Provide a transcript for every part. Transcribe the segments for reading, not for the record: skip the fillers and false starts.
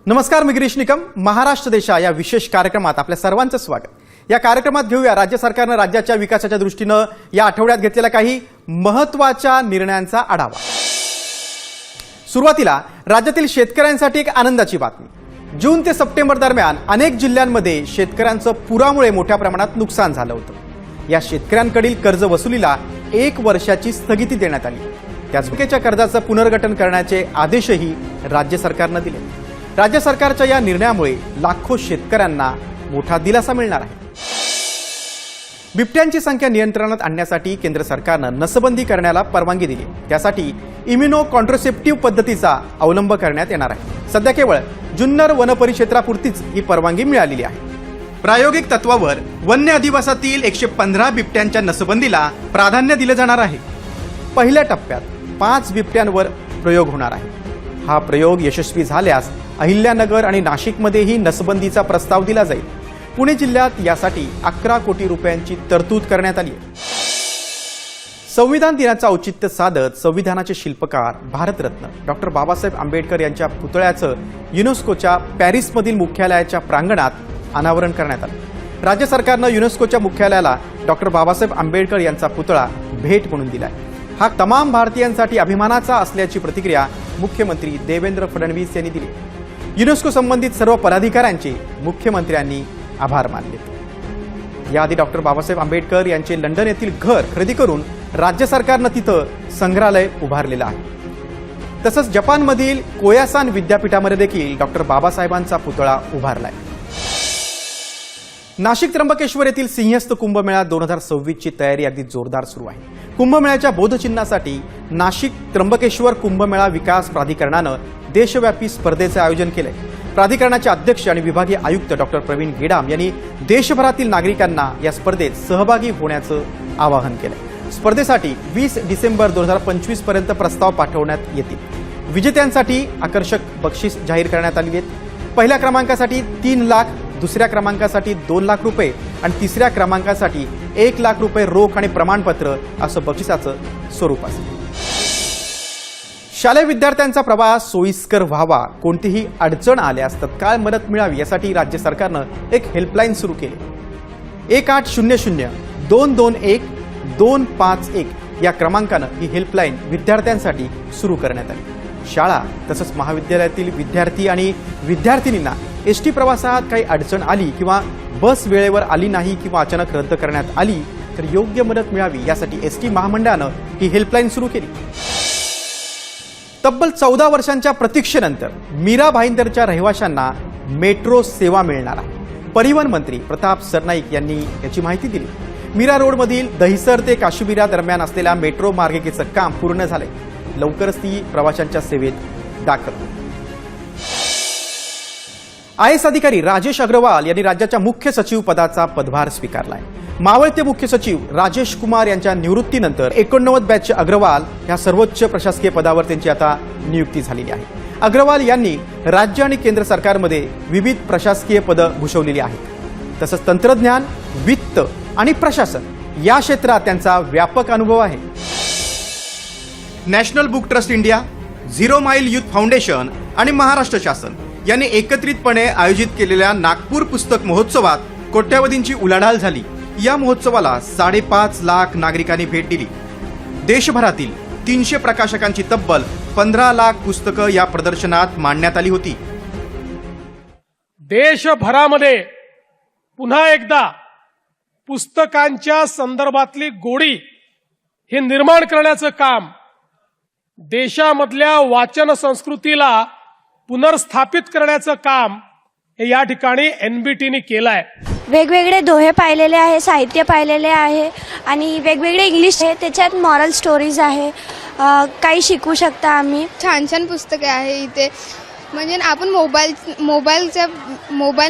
नमस्कार, मी गिरीश निकम. महाराष्ट्र देशा या विशेष कार्यक्रमात आपल्या सर्वांचं स्वागत. या कार्यक्रमात घेऊया राज्य सरकारनं राज्याच्या विकासाच्या दृष्टीनं या आठवड्यात घेतलेल्या काही महत्त्वाच्या निर्णयांचा आढावा. सुरुवातीला राज्यातील शेतकऱ्यांसाठी एक आनंदाची बातमी. जून ते सप्टेंबर दरम्यान अनेक जिल्ह्यांमध्ये शेतकऱ्यांचं पुरामुळे मोठ्या प्रमाणात नुकसान झालं होतं. या शेतकऱ्यांकडील कर्ज वसुलीला 1 वर्षाची स्थगिती देण्यात आली. त्याच बँकेच्या कर्जाचं पुनर्गठन करण्याचे आदेशही राज्य सरकारनं दिले. राज्य सरकारच्या या निर्णयामुळे लाखो शेतकऱ्यांना मोठा दिलासा मिळणार आहे. बिबट्यांची संख्या नियंत्रणात आणण्यासाठी केंद्र सरकारनं नसबंदी करण्याला परवानगी दिली. त्यासाठी इम्युनो कॉन्ट्रासेप्टिव्ह पद्धतीचा अवलंब करण्यात येणार आहे. सध्या केवळ जुन्नर वनपरिक्षेत्रापुरतीच ही परवानगी मिळालेली आहे. प्रायोगिक तत्वावर वन्य अधिवासातील 115 बिबट्यांच्या नसबंदीला प्राधान्य दिले जाणार आहे. पहिल्या टप्प्यात 5 बिबट्यांवर प्रयोग होणार आहे. हा प्रयोग यशस्वी झाल्यास अहिल्यानगर आणि नाशिकमध्येही नसबंदीचा प्रस्ताव दिला जाईल. पुणे जिल्ह्यात यासाठी 11 कोटी रुपयांची तरतूद करण्यात आली आहे. संविधान दिनाचं औचित्य साधत संविधानाचे शिल्पकार भारतरत्न डॉक्टर बाबासाहेब आंबेडकर यांच्या पुतळ्याचं युनेस्कोच्या पॅरिसमधील मुख्यालयाच्या प्रांगणात अनावरण करण्यात आलं. राज्य सरकारनं युनेस्कोच्या मुख्यालयाला डॉक्टर बाबासाहेब आंबेडकर यांचा पुतळा भेट म्हणून दिलाय. हा तमाम भारतीयांसाठी अभिमानाचा असल्याची प्रतिक्रिया मुख्यमंत्री देवेंद्र फडणवीस यांनी दिली. युनेस्को संबंधित सर्व पदाधिकाऱ्यांचे मुख्यमंत्र्यांनी आभार मानले. याआधी डॉक्टर बाबासाहेब आंबेडकर यांचे लंडन येथील घर खरेदी करून राज्य सरकारनं तिथं संग्रहालय उभारलेलं आहे. तसंच जपानमधील कोयासान विद्यापीठामध्ये देखील डॉक्टर बाबासाहेबांचा पुतळा उभारलाय. नाशिक त्र्यंबकेश्वर येथील सिंहस्थ कुंभमेळा 2026 ची तयारी अगदी जोरदार सुरू आहे. कुंभमेळ्याच्या बोधचिन्हासाठी नाशिक त्र्यंबकेश्वर कुंभमेळा विकास प्राधिकरणानं देशव्यापी स्पर्धेचे आयोजन केले. प्राधिकरणाचे अध्यक्ष आणि विभागीय आयुक्त डॉक्टर प्रवीण गेडाम यांनी देशभरातील नागरिकांना या स्पर्धेत सहभागी होण्याचं आवाहन केलं. स्पर्धेसाठी 20 डिसेंबर 2025 पर्यंत प्रस्ताव पाठवण्यात येतील. विजेत्यांसाठी आकर्षक बक्षीस जाहीर करण्यात आली आहेत. पहिल्या क्रमांकासाठी 3 लाख, दुसऱ्या क्रमांकासाठी 2 लाख रुपये आणि तिसऱ्या क्रमांकासाठी 1 लाख रुपये रोख आणि प्रमाणपत्र असं बक्षिसाचं स्वरूप असेल. शालेय विद्यार्थ्यांचा प्रवास सोयीस्कर व्हावा, कोणतीही अडचण आल्यास तत्काळ मदत मिळावी यासाठी राज्य सरकारनं एक हेल्पलाईन सुरू केली. 1800-221-251 या क्रमांकानं ही हेल्पलाईन विद्यार्थ्यांसाठी सुरू करण्यात आली. शाळा तसंच महाविद्यालयातील विद्यार्थी आणि विद्यार्थिनींना एसटी प्रवासात काही अडचण आली किंवा बस वेळेवर आली नाही किंवा अचानक रद्द करण्यात आली तर योग्य मदत मिळावी यासाठी एसटी महामंडळानं ही हेल्पलाईन सुरू केली. तब्बल 14 वर्षांच्या प्रतीक्षेनंतर मीरा भाईंदरच्या रहिवाशांना मेट्रो सेवा मिळणार आहे. परिवहन मंत्री प्रताप सरनाईक यांनी याची माहिती दिली. मीरा रोडमधील दहिसर ते काशीबिरा दरम्यान असलेल्या मेट्रो मार्गिकेचं काम पूर्ण झालंय. लवकरच ती प्रवाशांच्या सेवेत दाखल. आयएएस अधिकारी राजेश अग्रवाल यांनी राज्याच्या मुख्य सचिव पदाचा पदभार स्वीकारलाय. मावळते मुख्य सचिव राजेश कुमार यांच्या निवृत्तीनंतर 89 बॅचचे अग्रवाल या सर्वोच्च प्रशासकीय पदावर त्यांची आता नियुक्ती झालेली आहे. अग्रवाल यांनी राज्य आणि केंद्र सरकारमध्ये विविध प्रशासकीय पदं भूषवलेली आहेत. तसंच तंत्रज्ञान, वित्त आणि प्रशासन या क्षेत्रात त्यांचा व्यापक अनुभव आहे. National book trust India, zero mile youth foundation आणि महाराष्ट्र शासन यांनी एकत्रितपणे आयोजित केलेल्या नागपूर पुस्तक महोत्सवात कोट्यावधींची उलाढाल झाली. या महोत्सवाला 5.5 लाख नागरिकांनी भेट दिली. देशभरातील 300 प्रकाशकांची तब्बल 15 लाख पुस्तकं या प्रदर्शनात मांडण्यात आली होती. देशभरामध्ये पुन्हा एकदा पुस्तकांच्या संदर्भातली गोडी हे निर्माण करण्याचं काम, देशामधल्या वाचन संस्कृतीला पुनर्स्थापित करण्याचं काम हे या ठिकाणी एनबीटीने केलंय. वेगवेगळे दोहे पाहिलेले आहे, साहित्य पाहिलेले आहे आणि वेगवेगळे इंग्लिश आहे, त्याच्यात मॉरल स्टोरीज आहे, काही शिकू शकता आम्ही. छान छान पुस्तके आहे इथे. म्हणजे आपण मोबाईल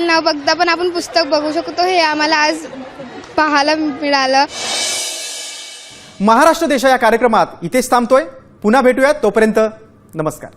न बघता पण आपण पुस्तक बघू शकतो, हे आम्हाला आज पाहायला मिळालं. महाराष्ट्र देशा या कार्यक्रमात इथेच थांबतोय. पुन्हा भेटूयात. तोपर्यंत नमस्कार.